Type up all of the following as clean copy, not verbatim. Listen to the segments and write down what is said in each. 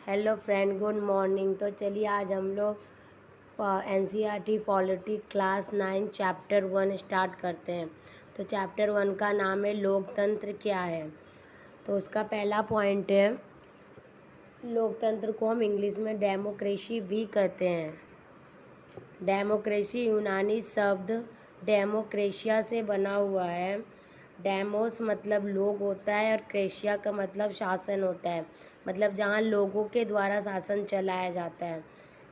Hello friend, good morning. तो चलिए आज हम लोग NCERT polity class 9 chapter 1 start करते हैं। तो चैप्टर 1 का नाम है लोकतंत्र क्या है। तो उसका पहला पॉइंट है, लोकतंत्र को हम इंग्लिश में डेमोक्रेसी भी कहते हैं। डेमोक्रेसी यूनानी शब्द डेमोक्रेशिया से बना हुआ है। डेमोस मतलब लोग होता है और क्रेशिया का मतलब शासन होता है, मतलब जहाँ लोगों के द्वारा शासन चलाया जाता है।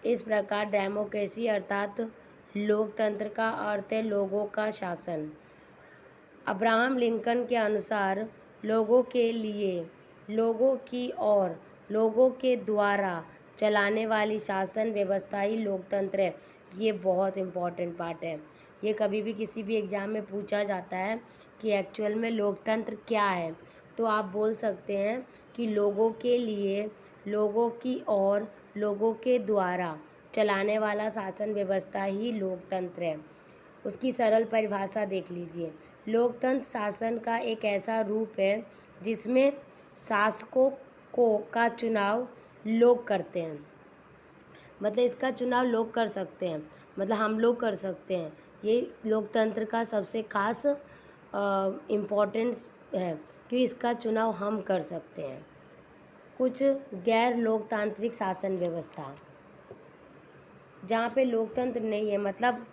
इस प्रकार डेमोक्रेसी अर्थात लोकतंत्र का अर्थ है लोगों का शासन। अब्राहम लिंकन के अनुसार लोगों के लिए, लोगों की और लोगों के द्वारा चलाने वाली शासन व्यवस्था ही लोकतंत्र है। ये बहुत इम्पॉर्टेंट पार्ट है। ये कभी भी किसी भी एग्ज़ाम में पूछा जाता है कि एक्चुअल में लोकतंत्र क्या है, तो आप बोल सकते हैं कि लोगों के लिए, लोगों की और लोगों के द्वारा चलाने वाला शासन व्यवस्था ही लोकतंत्र है। उसकी सरल परिभाषा देख लीजिए। लोकतंत्र शासन का एक ऐसा रूप है जिसमें शासकों का चुनाव लोग करते हैं, मतलब इसका चुनाव लोग कर सकते हैं, मतलब हम लोग कर सकते हैं। ये लोकतंत्र का सबसे खास इम्पोर्टेंस है कि इसका चुनाव हम कर सकते हैं। कुछ गैर लोकतांत्रिक शासन व्यवस्था, जहाँ पे लोकतंत्र नहीं है, मतलब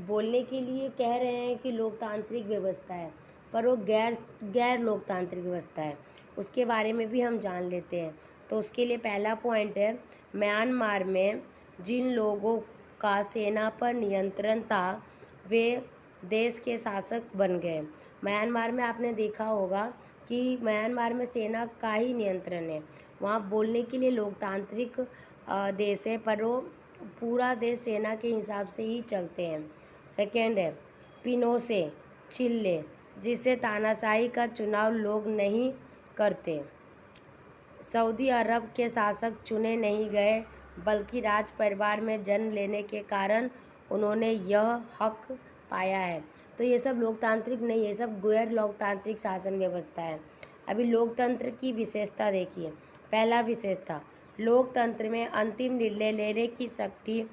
बोलने के लिए कह रहे हैं कि लोकतांत्रिक व्यवस्था है, पर वो गैर लोकतांत्रिक व्यवस्था है। उसके बारे में भी हम जान लेते हैं। तो उसके लिए पहला पॉइंट है, म्यांमार में जिन लोगों का सेना पर नियंत्रण था वे देश के शासक बन गए। म्यांमार में आपने देखा होगा कि म्यांमार में सेना का ही नियंत्रण है। वहाँ बोलने के लिए लोकतांत्रिक देश है, पर वो पूरा देश सेना के हिसाब से ही चलते हैं। सेकेंड है पिनोसे चिल्ले, जिसे तानाशाही का चुनाव लोग नहीं करते। सऊदी अरब के शासक चुने नहीं गए, बल्कि राज परिवार में जन्म लेने के कारण उन्होंने यह हक पाया है। तो ये सब लोकतांत्रिक नहीं है, सब गैर लोकतांत्रिक शासन व्यवस्था है। अभी लोकतंत्र की विशेषता देखिए। पहला विशेषता, लोकतंत्र में अंतिम निर्णय लेने की शक्ति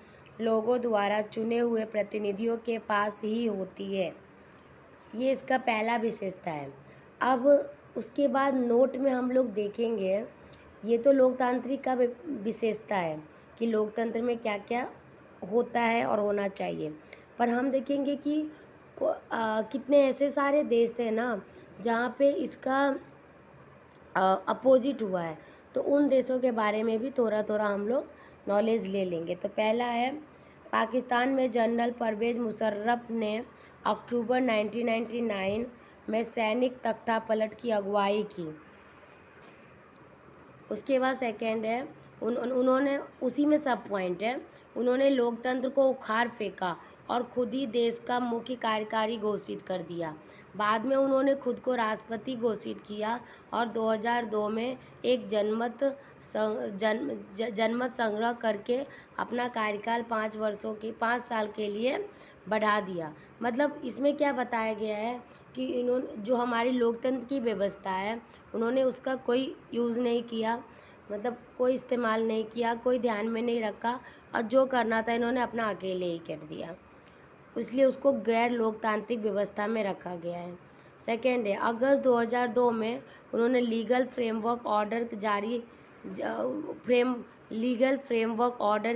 लोगों द्वारा चुने हुए प्रतिनिधियों के पास ही होती है। ये इसका पहला विशेषता है। अब उसके बाद नोट में हम लोग देखेंगे, ये तो लोकतांत्रिक का विशेषता है कि लोकतंत्र में क्या क्या होता है और होना चाहिए। पर हम देखेंगे कि कितने ऐसे सारे देश हैं ना जहाँ पे इसका अपोजिट हुआ है। तो उन देशों के बारे में भी थोड़ा थोड़ा हम लोग नॉलेज ले लेंगे। तो पहला है, पाकिस्तान में जनरल परवेज़ मुशर्रफ ने अक्टूबर 1999 में सैनिक तख्तापलट की अगुवाई की। उसके बाद सेकेंड है, उन्होंने, उसी में सब पॉइंट है, उन्होंने लोकतंत्र को उखाड़ फेंका और खुद ही देश का मुख्य कार्यकारी घोषित कर दिया। बाद में उन्होंने खुद को राष्ट्रपति घोषित किया और 2002 में एक जनमत संग्रह करके अपना कार्यकाल 5 साल के लिए बढ़ा दिया। मतलब इसमें क्या बताया गया है कि इन्होंने जो हमारी लोकतंत्र की व्यवस्था है, उन्होंने उसका कोई यूज़ नहीं किया, मतलब कोई इस्तेमाल नहीं किया, कोई ध्यान में नहीं रखा, और जो करना था इन्होंने अपना अकेले ही कर दिया, इसलिए उसको गैर लोकतांत्रिक व्यवस्था में रखा गया है। सेकेंड है, अगस्त 2002 में उन्होंने लीगल फ्रेमवर्क ऑर्डर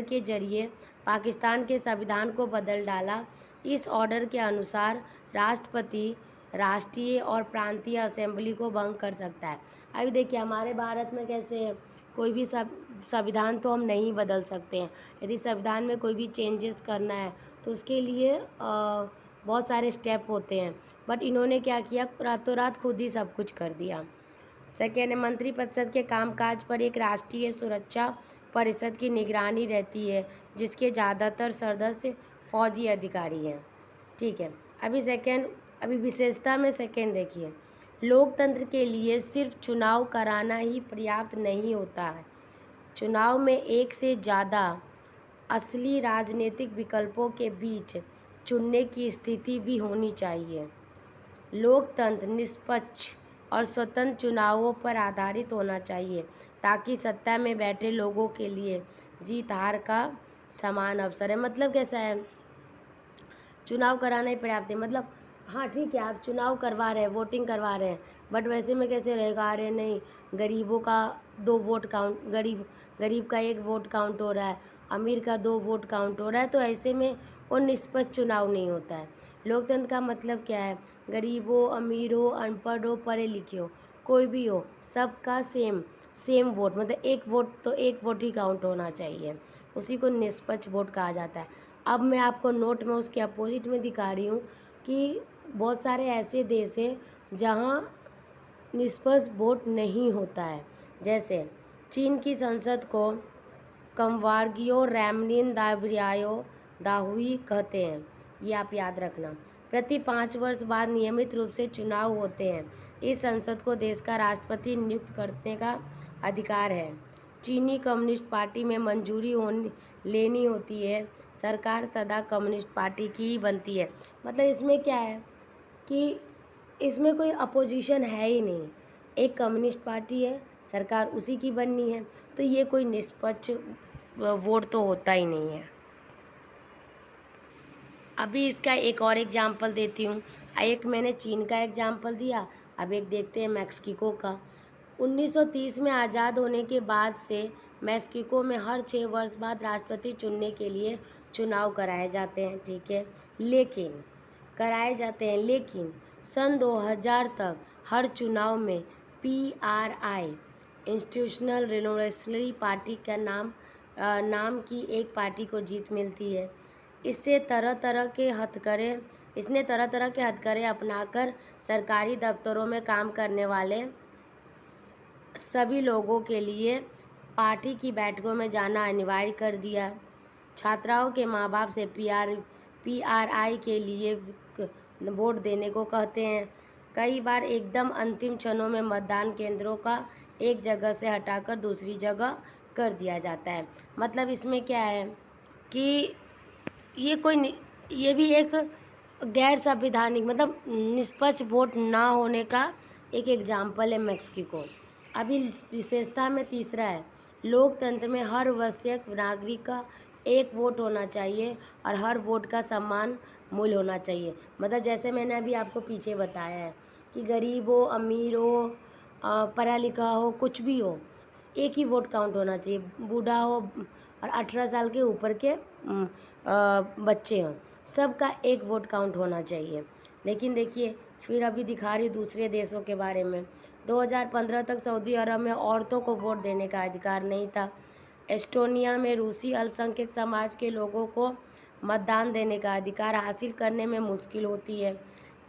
के जरिए पाकिस्तान के संविधान को बदल डाला। इस ऑर्डर के अनुसार राष्ट्रपति राष्ट्रीय और प्रांतीय असेंबली को भंग कर सकता है। अभी देखिए हमारे भारत में कैसे है, कोई भी संविधान तो हम नहीं बदल सकते हैं। यदि संविधान में कोई भी चेंजेस करना है तो उसके लिए बहुत सारे स्टेप होते हैं, बट इन्होंने क्या किया, रातों रात खुद ही सब कुछ कर दिया। सेकेंड है, मंत्रिपरिषद के कामकाज पर एक राष्ट्रीय सुरक्षा परिषद की निगरानी रहती है, जिसके ज़्यादातर सदस्य फौजी अधिकारी हैं। ठीक है, अभी विशेषता में सेकेंड देखिए, लोकतंत्र के लिए सिर्फ चुनाव कराना ही पर्याप्त नहीं होता है। चुनाव में एक से ज़्यादा असली राजनीतिक विकल्पों के बीच चुनने की स्थिति भी होनी चाहिए। लोकतंत्र निष्पक्ष और स्वतंत्र चुनावों पर आधारित होना चाहिए, ताकि सत्ता में बैठे लोगों के लिए जीत हार का समान अवसर है। मतलब कैसा है, चुनाव कराना ही पर्याप्त है। मतलब हाँ ठीक है, आप चुनाव करवा रहे हैं, वोटिंग करवा रहे हैं, बट वैसे में कैसे रहेगा, अरे नहीं गरीबों का 2 वोट काउंट, गरीब का 1 वोट काउंट हो रहा है, अमीर का 2 वोट काउंट हो रहा है, तो ऐसे में वो निष्पक्ष चुनाव नहीं होता है। लोकतंत्र का मतलब क्या है, गरीब हो, अमीर हो, अनपढ़ हो, पढ़े लिखे हो, कोई भी हो, सबका सेम वोट, मतलब 1 वोट तो 1 वोट ही काउंट होना चाहिए, उसी को निष्पक्ष वोट कहा जाता है। अब मैं आपको नोट में उसके अपोजिट में दिखा रही हूँ कि बहुत सारे ऐसे देश हैं जहाँ निष्पक्ष वोट नहीं होता है। जैसे चीन की संसद को कमवार्गियो रैमनिन दाव्रियायो दाहुई कहते हैं, ये आप याद रखना। प्रति 5 वर्ष बाद नियमित रूप से चुनाव होते हैं। इस संसद को देश का राष्ट्रपति नियुक्त करने का अधिकार है। चीनी कम्युनिस्ट पार्टी में मंजूरी लेनी होती है, सरकार सदा कम्युनिस्ट पार्टी की ही बनती है। मतलब इसमें क्या है कि इसमें कोई अपोजिशन है ही नहीं, एक कम्युनिस्ट पार्टी है, सरकार उसी की बननी है, तो ये कोई निष्पक्ष वोट तो होता ही नहीं है। अभी इसका एक और एग्जाम्पल देती हूँ। एक मैंने चीन का एग्जाम्पल दिया, अब एक देखते हैं मैक्सिको का। 1930 में आज़ाद होने के बाद से मैक्सिको में हर 6 वर्ष बाद राष्ट्रपति चुनने के लिए चुनाव कराए जाते हैं, ठीक है, लेकिन सन 2000 तक हर चुनाव में PRI इंस्टीट्यूशनल रिवोल्यूशनरी पार्टी का नाम की एक पार्टी को जीत मिलती है। इसने तरह तरह के हथकरे अपनाकर सरकारी दफ्तरों में काम करने वाले सभी लोगों के लिए पार्टी की बैठकों में जाना अनिवार्य कर दिया। छात्राओं के माँ बाप से PRI के लिए वोट देने को कहते हैं। कई बार एकदम अंतिम क्षणों में मतदान केंद्रों का एक जगह से हटाकर दूसरी जगह कर दिया जाता है। मतलब इसमें क्या है कि ये भी एक गैर संवैधानिक, मतलब निष्पक्ष वोट ना होने का एक एग्जाम्पल है मैक्सिको। अभी विशेषता में तीसरा है, लोकतंत्र में हर वयस्क नागरिक का 1 वोट होना चाहिए और हर वोट का समान मूल्य होना चाहिए। मतलब जैसे मैंने अभी आपको पीछे बताया है कि गरीब हो, अमीर हो, पढ़ा लिखा हो, कुछ भी हो, एक ही वोट काउंट होना चाहिए। बूढ़ा हो और 18 साल के ऊपर के बच्चे हों, सबका 1 वोट काउंट होना चाहिए। लेकिन देखिए फिर अभी दिखा रही दूसरे देशों के बारे में। 2015 तक सऊदी अरब में औरतों को वोट देने का अधिकार नहीं था। एस्टोनिया में रूसी अल्पसंख्यक समाज के लोगों को मतदान देने का अधिकार हासिल करने में मुश्किल होती है।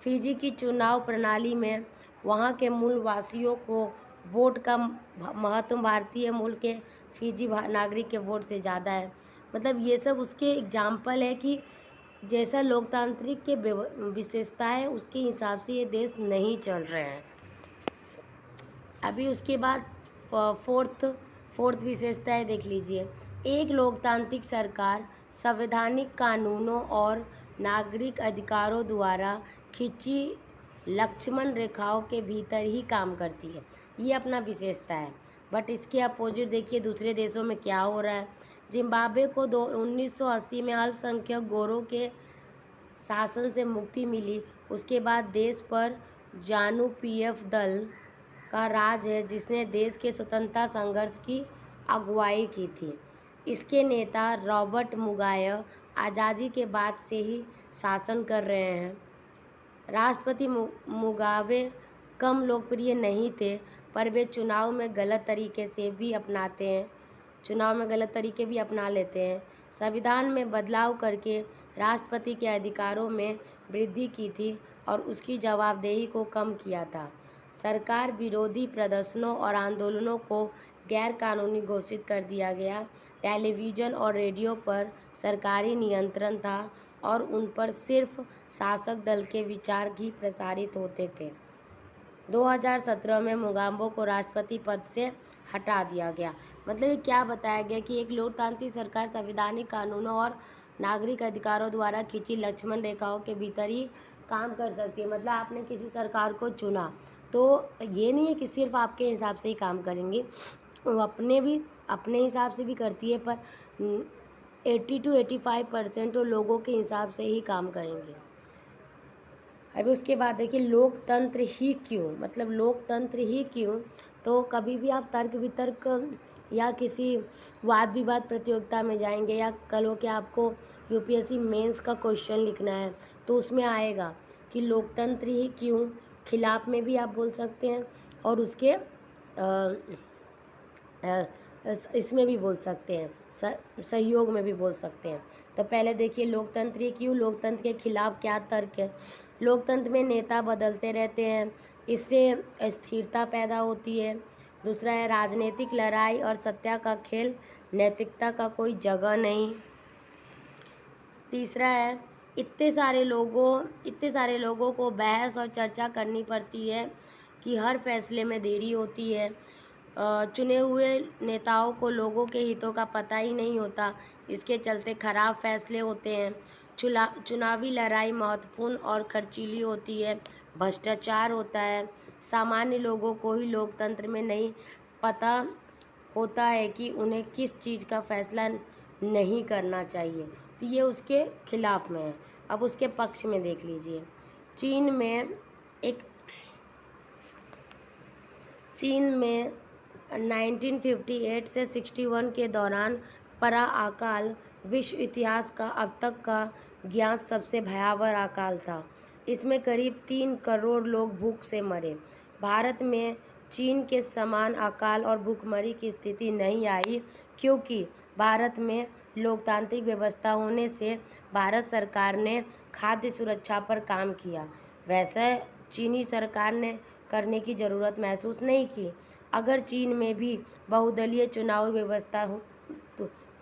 फिजी की चुनाव प्रणाली में वहाँ के मूल वासियों को वोट का महत्व भारतीय मूल के फिजी नागरिक के वोट से ज़्यादा है। मतलब ये सब उसके एग्जाम्पल है कि जैसा लोकतांत्रिक के विशेषता है उसके हिसाब से ये देश नहीं चल रहे हैं। अभी उसके बाद फोर्थ विशेषता है, देख लीजिए। एक लोकतांत्रिक सरकार संवैधानिक कानूनों और नागरिक अधिकारों द्वारा खींची लक्ष्मण रेखाओं के भीतर ही काम करती है, ये अपना विशेषता है। बट इसके अपोजिट देखिए दूसरे देशों में क्या हो रहा है। जिम्बाब्वे को 1980 में अल्पसंख्यक गोरों के शासन से मुक्ति मिली, उसके बाद देश पर जानू PF दल का राज है जिसने देश के स्वतंत्रता संघर्ष की अगुवाई की थी। इसके नेता रॉबर्ट मुगाबे आज़ादी के बाद से ही शासन कर रहे हैं। राष्ट्रपति मुगाबे कम लोकप्रिय नहीं थे, पर वे चुनाव में गलत तरीके भी अपना लेते हैं। संविधान में बदलाव करके राष्ट्रपति के अधिकारों में वृद्धि की थी और उसकी जवाबदेही को कम किया था। सरकार विरोधी प्रदर्शनों और आंदोलनों को गैर कानूनी घोषित कर दिया गया। टेलीविज़न और रेडियो पर सरकारी नियंत्रण था और उन पर सिर्फ शासक दल के विचार ही प्रसारित होते थे। 2017 में मुगाबे को राष्ट्रपति पद से हटा दिया गया। मतलब ये क्या बताया गया कि एक लोकतांत्रिक सरकार संवैधानिक कानूनों और नागरिक अधिकारों द्वारा खींची लक्ष्मण रेखाओं के भीतर ही काम कर सकती है। मतलब आपने किसी सरकार को चुना तो ये नहीं है कि सिर्फ आपके हिसाब से ही काम करेंगे, वो अपने हिसाब से भी करती है, पर 80 to 85% वो लोगों के हिसाब से ही काम करेंगे। अभी उसके बाद देखिए लोकतंत्र ही क्यों, मतलब लोकतंत्र ही क्यों। तो कभी भी आप तर्क वितर्क या किसी वाद विवाद प्रतियोगिता में जाएंगे, या कल हो के आपको यूपीएससी मेंस का क्वेश्चन लिखना है, तो उसमें आएगा कि लोकतंत्र ही क्यों, खिलाफ में भी आप बोल सकते हैं और उसके इसमें भी बोल सकते हैं, सहयोग में भी बोल सकते हैं। तो पहले देखिए लोकतंत्र ही क्यों, लोकतंत्र के खिलाफ क्या तर्क है। लोकतंत्र में नेता बदलते रहते हैं, इससे स्थिरता पैदा होती है। दूसरा है राजनीतिक लड़ाई और सत्ता का खेल, नैतिकता का कोई जगह नहीं। तीसरा है इतने सारे लोगों को बहस और चर्चा करनी पड़ती है कि हर फैसले में देरी होती है। चुने हुए नेताओं को लोगों के हितों का पता ही नहीं होता, इसके चलते खराब फैसले होते हैं। चुनावी लड़ाई महत्वपूर्ण और खर्चीली होती है, भ्रष्टाचार होता है। सामान्य लोगों को ही लोकतंत्र में नहीं पता होता है कि उन्हें किस चीज़ का फैसला नहीं करना चाहिए, तो ये उसके खिलाफ में है। अब उसके पक्ष में देख लीजिए, चीन में 1958 से 61 के दौरान पड़ा अकाल विश्व इतिहास का अब तक का ज्ञात सबसे भयावह अकाल था। इसमें करीब 3 करोड़ लोग भूख से मरे। भारत में चीन के समान अकाल और भूखमरी की स्थिति नहीं आई, क्योंकि भारत में लोकतांत्रिक व्यवस्था होने से भारत सरकार ने खाद्य सुरक्षा पर काम किया। वैसे चीनी सरकार ने करने की ज़रूरत महसूस नहीं की। अगर चीन में भी बहुदलीय चुनावी व्यवस्था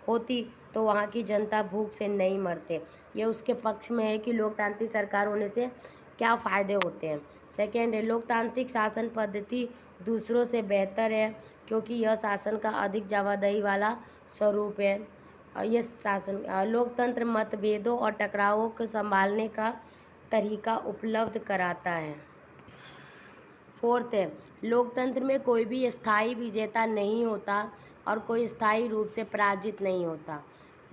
होती तो वहाँ की जनता भूख से नहीं मरते। ये उसके पक्ष में है कि लोकतांत्रिक सरकार होने से क्या फ़ायदे होते हैं। सेकेंड है लोकतांत्रिक शासन पद्धति दूसरों से बेहतर है, क्योंकि यह शासन का अधिक जवाबदेही वाला स्वरूप है। यह शासन लोकतंत्र मतभेदों और टकरावों को संभालने का तरीका उपलब्ध कराता है। फोर्थ है लोकतंत्र में कोई भी स्थायी विजेता नहीं होता और कोई स्थायी रूप से पराजित नहीं होता।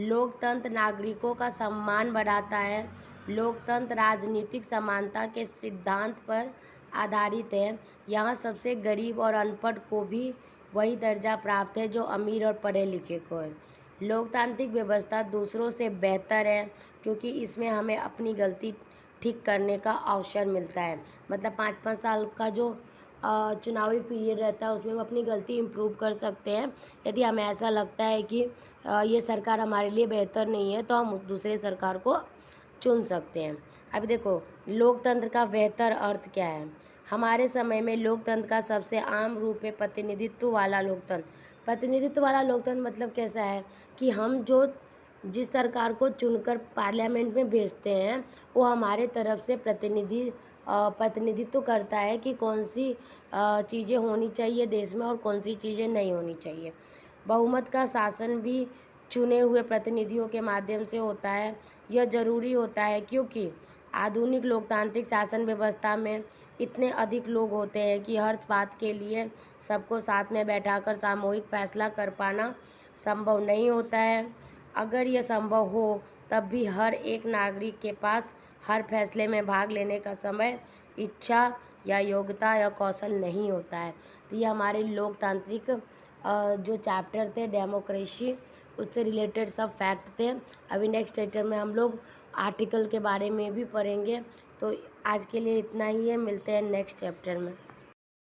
लोकतंत्र नागरिकों का सम्मान बढ़ाता है। लोकतंत्र राजनीतिक समानता के सिद्धांत पर आधारित है। यहाँ सबसे गरीब और अनपढ़ को भी वही दर्जा प्राप्त है जो अमीर और पढ़े लिखे को है। लोकतांत्रिक व्यवस्था दूसरों से बेहतर है, क्योंकि इसमें हमें अपनी गलती ठीक करने का अवसर मिलता है। मतलब 5-5 साल का जो चुनावी पीरियड रहता है उसमें हम अपनी गलती इम्प्रूव कर सकते हैं। यदि हमें ऐसा लगता है कि ये सरकार हमारे लिए बेहतर नहीं है, तो हम दूसरे सरकार को चुन सकते हैं। अभी देखो लोकतंत्र का बेहतर अर्थ क्या है। हमारे समय में लोकतंत्र का सबसे आम रूप है प्रतिनिधित्व वाला लोकतंत्र। प्रतिनिधित्व वाला लोकतंत्र मतलब कैसा है कि हम जिस सरकार को चुनकर पार्लियामेंट में भेजते हैं, वो हमारे तरफ से प्रतिनिधित्व करता है कि कौन सी चीज़ें होनी चाहिए देश में और कौन सी चीज़ें नहीं होनी चाहिए। बहुमत का शासन भी चुने हुए प्रतिनिधियों के माध्यम से होता है। यह जरूरी होता है क्योंकि आधुनिक लोकतांत्रिक शासन व्यवस्था में इतने अधिक लोग होते हैं कि हर बात के लिए सबको साथ में बैठाकर सामूहिक फैसला कर पाना संभव नहीं होता है। अगर यह संभव हो तब भी हर एक नागरिक के पास हर फैसले में भाग लेने का समय, इच्छा या योग्यता या कौशल नहीं होता है। तो ये हमारे लोकतांत्रिक जो चैप्टर थे डेमोक्रेसी, उससे रिलेटेड सब फैक्ट थे। अभी नेक्स्ट चैप्टर में हम लोग आर्टिकल के बारे में भी पढ़ेंगे। तो आज के लिए इतना ही है, मिलते हैं नेक्स्ट चैप्टर में।